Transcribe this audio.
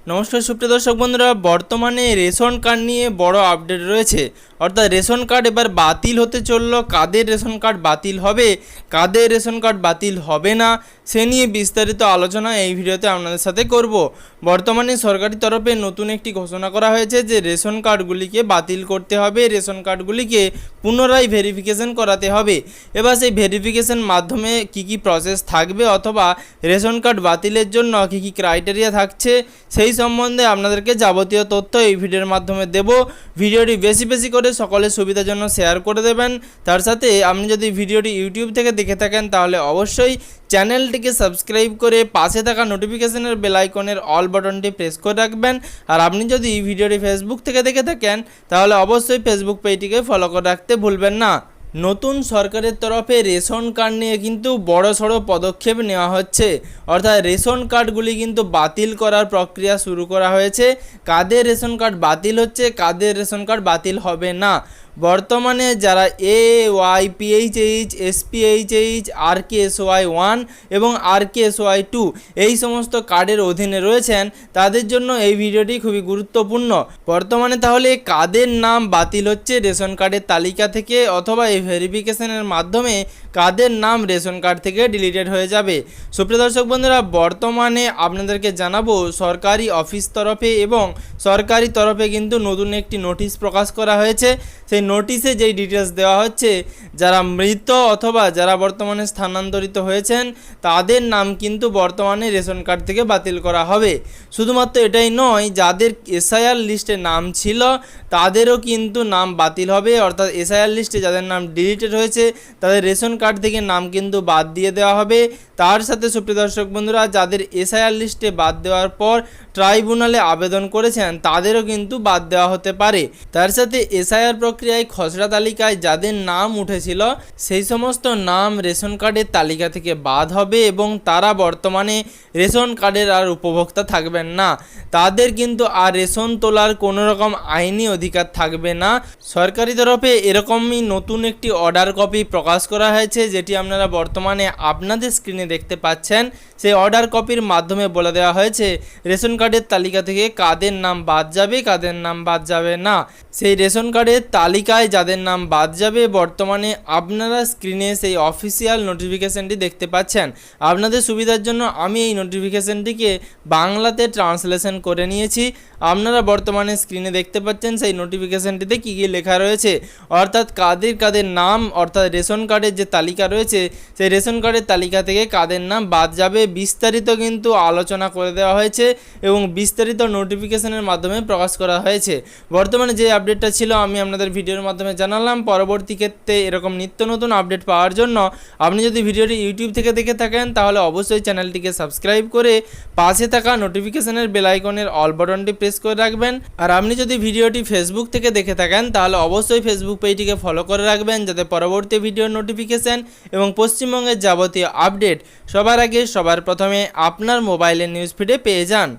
নমস্কার সুপ্রিয় দর্শক বন্ধুরা, বর্তমানে রেশন কার্ড নিয়ে বড় আপডেট রয়েছে। অর্থাৎ রেশন কার্ড এবার বাতিল হতে চললো। কাদের রেশন কার্ড বাতিল হবে, কাদের রেশন কার্ড বাতিল হবে না, সে নিয়ে বিস্তারিত আলোচনা এই ভিডিওতে আপনাদের সাথে করব। বর্তমানে সরকারি তরফে নতুন একটি ঘোষণা করা হয়েছে যে রেশন কার্ডগুলিকে বাতিল করতে হবে, রেশন কার্ডগুলিকে পুনরায় ভেরিফিকেশন করাতে হবে। এবার সেই ভেরিফিকেশন মাধ্যমে কি প্রসেস থাকবে অথবা রেশন কার্ড বাতিলের জন্য কি ক্রাইটেরিয়া থাকছে সেই সম্বন্ধে আপনাদেরকে যাবতীয় তথ্য এই ভিডিওর মাধ্যমে দেব। ভিডিওটি বেশি করে সকলের সুবিধার জন্য শেয়ার করে দেবেন। তার সাথে আপনি যদি ভিডিওটি ইউটিউব থেকে দেখে থাকেন তাহলে অবশ্যই চ্যানেলটিকে সাবস্ক্রাইব করে পাশে থাকা নোটিফিকেশনের বেল আইকনের অল বাটনটি প্রেস করে রাখবেন। আর আপনি যদি ভিডিওটি ফেসবুক থেকে দেখে থাকেন তাহলে অবশ্যই ফেসবুক পেজটিকে ফলো করে রাখতে ভুলবেন না। নতুন সরকারের তরফে রেশন কার্ড নিয়ে কিন্তু বড়সড় পদক্ষেপ নেওয়া হচ্ছে। অর্থাৎ রেশন কার্ডগুলি কিন্তু বাতিল করার প্রক্রিয়া শুরু করা হয়েছে। কাদের রেশন কার্ড বাতিল হচ্ছে, কাদের রেশন কার্ড বাতিল হবে না। বর্তমানে যারা AYPHH, SPHH, RKSY1 এবং RKSY2 এই সমস্ত কার্ডের অধীনে রয়েছেন তাদের জন্য এই ভিডিওটি খুবই গুরুত্বপূর্ণ। বর্তমানে তাহলে কাদের নাম বাতিল হচ্ছে রেশন কার্ডের তালিকা থেকে অথবা এই ভেরিফিকেশনের মাধ্যমে কাদের নাম রেশন কার্ড থেকে ডিলিটেড হয়ে যাবে। সুপ্রিয় দর্শক বন্ধুরা, বর্তমানে আপনাদেরকে জানাবো সরকারি অফিস তরফে এবং সরকারি তরফে কিন্তু নতুন একটি নোটিশ প্রকাশ করা হয়েছে। সেই নোটিশে যেই ডিটেলস দেওয়া হচ্ছে, যারা মৃত অথবা যারা বর্তমানে স্থানান্তরিত হয়েছেন তাদের নাম কিন্তু বর্তমানে রেশন কার্ড থেকে বাতিল করা হবে। শুধুমাত্র এটাই নয়, যাদের SIR লিস্টে নাম ছিল তাদেরও কিন্তু নাম বাতিল হবে। অর্থাৎ SIR লিস্টে যাদের নাম ডিলিটেড হয়েছে তাদের রেশন কার্ড থেকে নাম কিন্তু বাদ দিয়ে দেওয়া হবে। তার সাথে সুপ্রিয় দর্শক বন্ধুরা, যাদের SIR লিস্টে বাদ দেওয়ার পর ট্রাইব্যুনালে আবেদন করেছেন তাদেরও কিন্তু বাদ দেওয়া হতে পারে। তার সাথে SIR প্রক্রিয়ায় খসড়া তালিকায় যাদের নাম উঠেছিল সেই সমস্ত নাম রেশন কার্ডের তালিকা থেকে বাদ হবে এবং তারা বর্তমানে রেশন কার্ডের আর উপভোক্তা থাকবেন না। তাদের কিন্তু আর রেশন তোলার কোনো রকম আইনি অধিকার থাকবে না। সরকারি তরফে এরকমই নতুন একটি অর্ডার কপি প্রকাশ করা হয়েছে, যেটি আপনারা বর্তমানে আপনাদের স্ক্রিনে দেখতে পাচ্ছেন। সেই অর্ডার কপির মাধ্যমে বলে দেওয়া হয়েছে রেশন কার্ডের তালিকা থেকে কাদের নাম বাদ যাবে, কাদের নাম বাদ যাবে না। সেই রেশন কার্ডের তালিকায় যাদের নাম বাদ যাবে বর্তমানে আপনারা স্ক্রিনে সেই অফিসিয়াল নোটিফিকেশনটি দেখতে পাচ্ছেন। আপনাদের সুবিধার জন্য আমি এই নোটিফিকেশনটিকে বাংলাতে ট্রান্সলেশন করে নিয়েছি। আপনারা বর্তমানে স্ক্রিনে দেখতে পাচ্ছেন সেই নোটিফিকেশনটিতে কী লেখা রয়েছে, অর্থাৎ কাদের নাম, অর্থাৎ রেশন কার্ডের যে তালিকা রয়েছে সেই রেশন কার্ডের তালিকা থেকে কাদের নাম বাদ যাবে বিস্তারিত কিন্তু আলোচনা করে দেওয়া হয়েছে এবং বিস্তারিত নোটিফিকেশনের মাধ্যমে প্রকাশ করা হয়েছে। বর্তমানে যে আপডেটটা ছিল আমি আপনাদের ভিডিওর মাধ্যমে জানালাম। পরবর্তী ক্ষেত্রে এরকম নিত্য নতুন আপডেট পাওয়ার জন্য আপনি যদি ভিডিওটি ইউটিউব থেকে দেখে থাকেন তাহলে অবশ্যই চ্যানেলটিকে সাবস্ক্রাইব করে পাশে থাকা নোটিফিকেশনের বেল আইকনের অল বাটনটি প্রেস করে রাখবেন। আর আপনি যদি ভিডিওটি ফেসবুক থেকে দেখে থাকেন তাহলে অবশ্যই ফেসবুক পেজটিকে ফলো করে রাখবেন, যাতে পরবর্তী ভিডিওর নোটিফিকেশন এবং পশ্চিমবঙ্গের যাবতীয় আপডেট সবার আগে সবার প্রথমে আপনার মোবাইলের নিউজ ফিডে পেয়ে যান।